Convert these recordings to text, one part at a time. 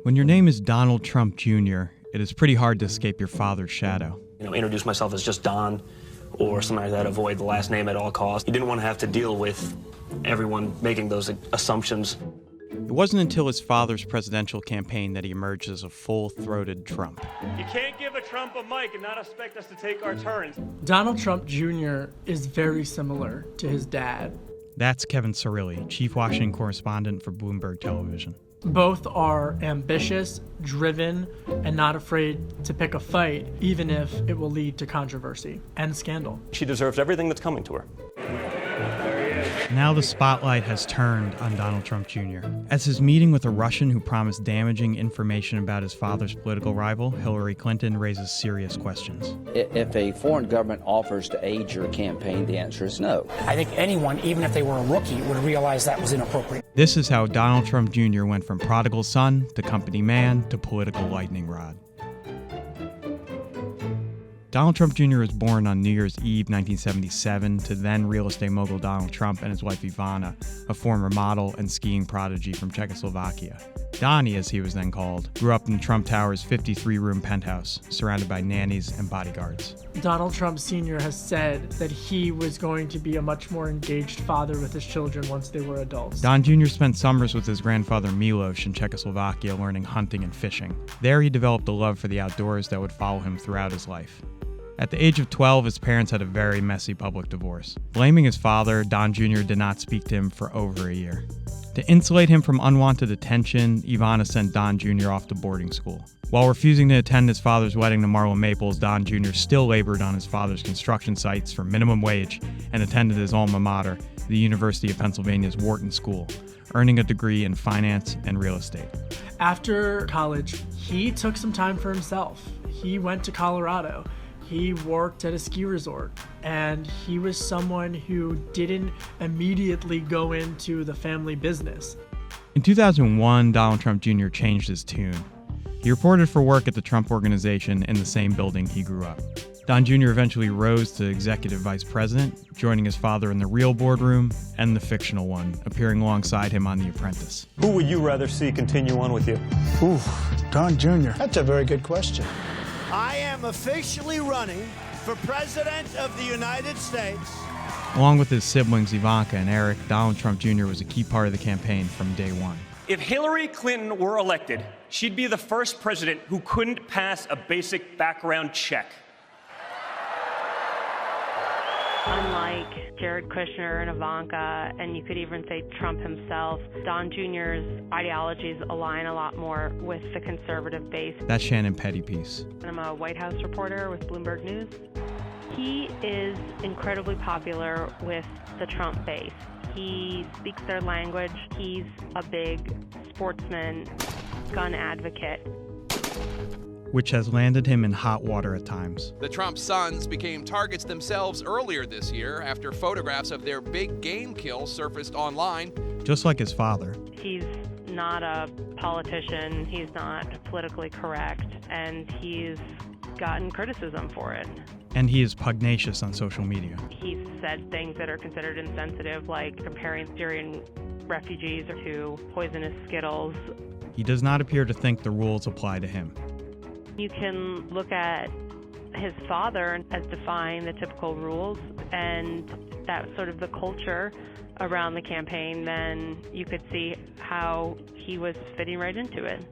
When your name is Donald Trump Jr., it is pretty hard to escape your father's shadow. Introduce myself as just Don or something like that, avoid the last name at all costs. You didn't want to have to deal with everyone making those assumptions. It wasn't until his father's presidential campaign that he emerged as a full-throated Trump. You can't give a Trump a mic and not expect us to take our turns. Donald Trump Jr. is very similar to his dad. That's Kevin Cirilli, chief Washington correspondent for Bloomberg Television. Both are ambitious, driven, and not afraid to pick a fight, even if it will lead to controversy and scandal. She deserves everything that's coming to her. Now the spotlight has turned on Donald Trump Jr. As his meeting with a Russian who promised damaging information about his father's political rival, Hillary Clinton, raises serious questions. If a foreign government offers to aid your campaign, the answer is no. I think anyone, even if they were a rookie, would realize that was inappropriate. This is how Donald Trump Jr. went from prodigal son to company man to political lightning rod. Donald Trump Jr. was born on New Year's Eve 1977 to then real estate mogul Donald Trump and his wife Ivana, a former model and skiing prodigy from Czechoslovakia. Donnie, as he was then called, grew up in Trump Tower's 53-room penthouse, surrounded by nannies and bodyguards. Donald Trump Sr. has said that he was going to be a much more engaged father with his children once they were adults. Don Jr. spent summers with his grandfather Milos in Czechoslovakia learning hunting and fishing. There he developed a love for the outdoors that would follow him throughout his life. At the age of 12, his parents had a very messy public divorce. Blaming his father, Don Jr. did not speak to him for over a year. To insulate him from unwanted attention, Ivana sent Don Jr. off to boarding school. While refusing to attend his father's wedding to Marla Maples, Don Jr. still labored on his father's construction sites for minimum wage and attended his alma mater, the University of Pennsylvania's Wharton School, earning a degree in finance and real estate. After college, he took some time for himself. He went to Colorado. He worked at a ski resort, and he was someone who didn't immediately go into the family business. In 2001, Donald Trump Jr. changed his tune. He reported for work at the Trump Organization in the same building he grew up. Don Jr. eventually rose to executive vice president, joining his father in the real boardroom and the fictional one, appearing alongside him on The Apprentice. Who would you rather see continue on with you? Ooh, Don Jr. That's a very good question. I am officially running for President of the United States. Along with his siblings Ivanka and Eric, Donald Trump Jr. was a key part of the campaign from day one. If Hillary Clinton were elected, she'd be the first president who couldn't pass a basic background check. Unlike Jared Kushner and Ivanka, and you could even say Trump himself, Don Jr.'s ideologies align a lot more with the conservative base. That's Shannon Pettypiece. I'm a White House reporter with Bloomberg News. He is incredibly popular with the Trump base. He speaks their language. He's a big sportsman, gun advocate, which has landed him in hot water at times. The Trump sons became targets themselves earlier this year after photographs of their big game kill surfaced online. Just like his father. He's not a politician, he's not politically correct, and he's gotten criticism for it. And he is pugnacious on social media. He's said things that are considered insensitive, like comparing Syrian refugees to poisonous Skittles. He does not appear to think the rules apply to him. You can look at his father as defying the typical rules, and that's sort of the culture around the campaign. Then you could see how he was fitting right into it.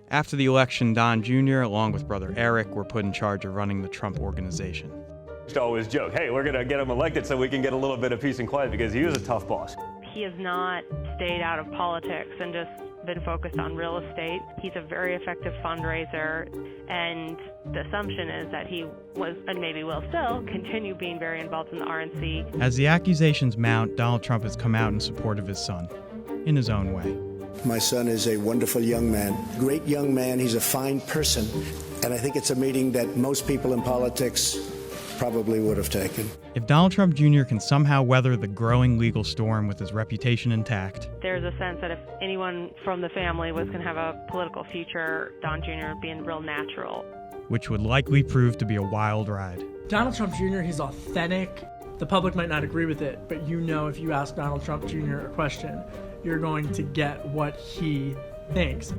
After the election, Don Jr., along with brother Eric, were put in charge of running the Trump Organization. I used to always joke, hey, we're going to get him elected so we can get a little bit of peace and quiet, because he was a tough boss. He has not stayed out of politics and just been focused on real estate. He's a very effective fundraiser, and the assumption is that he was, and maybe will still, continue being very involved in the RNC. As the accusations mount, Donald Trump has come out in support of his son, in his own way. My son is a wonderful young man, great young man. He's a fine person, and I think it's a meeting that most people in politics probably would have taken. If Donald Trump Jr. can somehow weather the growing legal storm with his reputation intact, there's a sense that if anyone from the family was going to have a political future, Don Jr. would be real natural. Which would likely prove to be a wild ride. Donald Trump Jr., he's authentic. The public might not agree with it, but you know if you ask Donald Trump Jr. a question, you're going to get what he thinks.